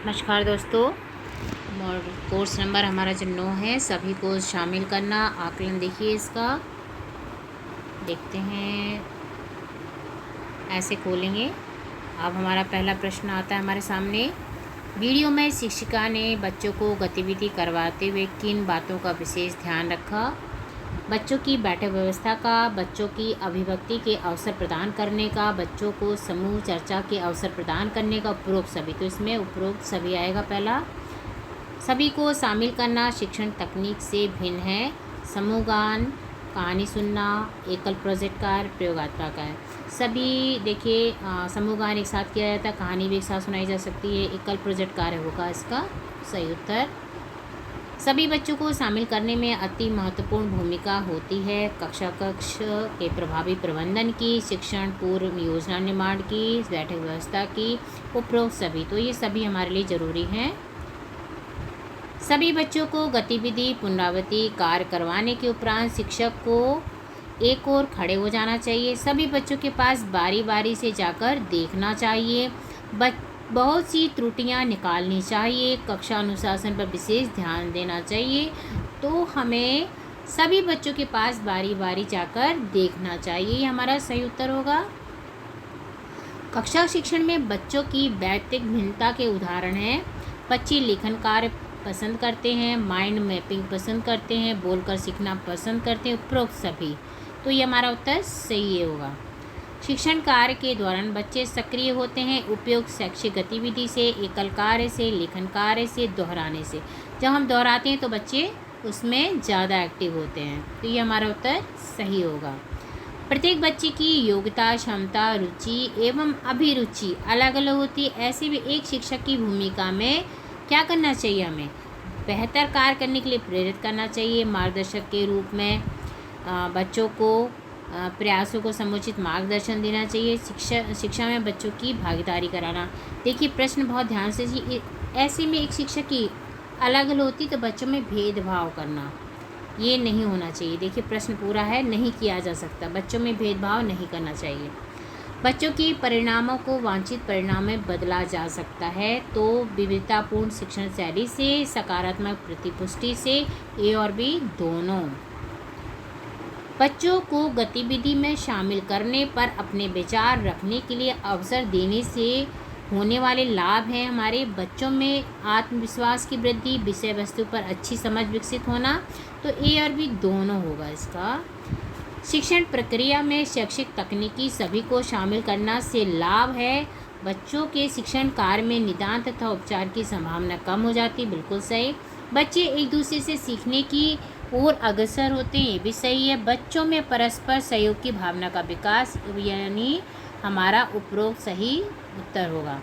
नमस्कार दोस्तों। और कोर्स नंबर हमारा जो 9 है, सभी को शामिल करना। आकलन देखिए इसका, देखते हैं। ऐसे खोलेंगे। अब हमारा पहला प्रश्न आता है हमारे सामने। वीडियो में शिक्षिका ने बच्चों को गतिविधि करवाते हुए किन बातों का विशेष ध्यान रखा? बच्चों की बैठक व्यवस्था का, बच्चों की अभिव्यक्ति के अवसर प्रदान करने का, बच्चों को समूह चर्चा के अवसर प्रदान करने का, उपरोक्त सभी। तो इसमें उपरोक्त सभी आएगा पहला। सभी को शामिल करना शिक्षण तकनीक से भिन्न है। समूह गान, कहानी सुनना, एकल प्रोजेक्ट कार्य, प्रयोगात्मक है। सभी देखिए, समूह गान एक साथ किया जाता है, कहानी भी एक साथ सुनाई जा सकती है, एकल प्रोजेक्ट कार्य होगा इसका सही उत्तर। सभी बच्चों को शामिल करने में अति महत्वपूर्ण भूमिका होती है कक्षा कक्ष के प्रभावी प्रबंधन की, शिक्षण पूर्व योजना निर्माण की, बैठक व्यवस्था की, उपरोक्त सभी। तो ये सभी हमारे लिए ज़रूरी हैं। सभी बच्चों को गतिविधि पुनरावृत्ति कार्य करवाने के उपरांत शिक्षक को एक ओर खड़े हो जाना चाहिए। सभी बच्चों के पास बारी बारी से जाकर देखना चाहिए। बहुत सी त्रुटियां निकालनी चाहिए। कक्षा अनुशासन पर विशेष ध्यान देना चाहिए। तो हमें सभी बच्चों के पास बारी बारी जाकर देखना चाहिए, ये हमारा सही उत्तर होगा। कक्षा शिक्षण में बच्चों की व्यक्तिगत भिन्नता के उदाहरण हैं। बच्चे लेखन कार्य पसंद करते हैं, माइंड मैपिंग पसंद करते हैं, बोलकर सीखना पसंद करते हैं, उपरोक्त सभी। तो ये हमारा उत्तर सही होगा। शिक्षण कार्य के दौरान बच्चे सक्रिय होते हैं उपयुक्त शैक्षिक गतिविधि से, एकल कार्य से, लेखन कार्य से, दोहराने से। जब हम दोहराते हैं तो बच्चे उसमें ज़्यादा एक्टिव होते हैं। तो ये हमारा उत्तर सही होगा। प्रत्येक बच्चे की योग्यता, क्षमता, रुचि एवं अभिरुचि अलग अलग होती है। ऐसे में एक शिक्षक की भूमिका में क्या करना चाहिए? हमें बेहतर कार्य करने के लिए प्रेरित करना चाहिए। मार्गदर्शक के रूप में बच्चों को प्रयासों को समुचित मार्गदर्शन देना चाहिए। शिक्षा में बच्चों की भागीदारी कराना। देखिए प्रश्न बहुत ध्यान से जी। ऐसे में एक शिक्षक की अलग अलग होती तो बच्चों में भेदभाव करना ये नहीं होना चाहिए। देखिए प्रश्न पूरा है, नहीं किया जा सकता। बच्चों में भेदभाव नहीं करना चाहिए। बच्चों की परिणामों को वांछित परिणाम में बदला जा सकता है। तो विविधतापूर्ण शिक्षण शैली से, सकारात्मक प्रतिपुष्टि से, ए और बी दोनों। बच्चों को गतिविधि में शामिल करने पर अपने विचार रखने के लिए अवसर देने से होने वाले लाभ हैं हमारे बच्चों में आत्मविश्वास की वृद्धि, विषय वस्तु पर अच्छी समझ विकसित होना। तो ए और बी दोनों होगा इसका। शिक्षण प्रक्रिया में शैक्षिक तकनीकी सभी को शामिल करना से लाभ है। बच्चों के शिक्षण कार्य में निदान तथा उपचार की संभावना कम हो जाती, बिल्कुल सही। बच्चे एक दूसरे से सीखने की और अग्रसर होते हैं, ये भी सही है। बच्चों में परस्पर सहयोग की भावना का विकास, यानी हमारा उपरोक्त सही उत्तर होगा।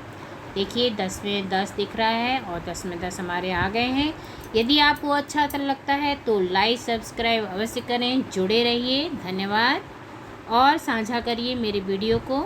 देखिए 10 में 10 दिख रहा है और 10 में 10 हमारे आ गए हैं। यदि आपको अच्छा लगता है तो लाइक सब्सक्राइब अवश्य करें, जुड़े रहिए। धन्यवाद और साझा करिए मेरे वीडियो को।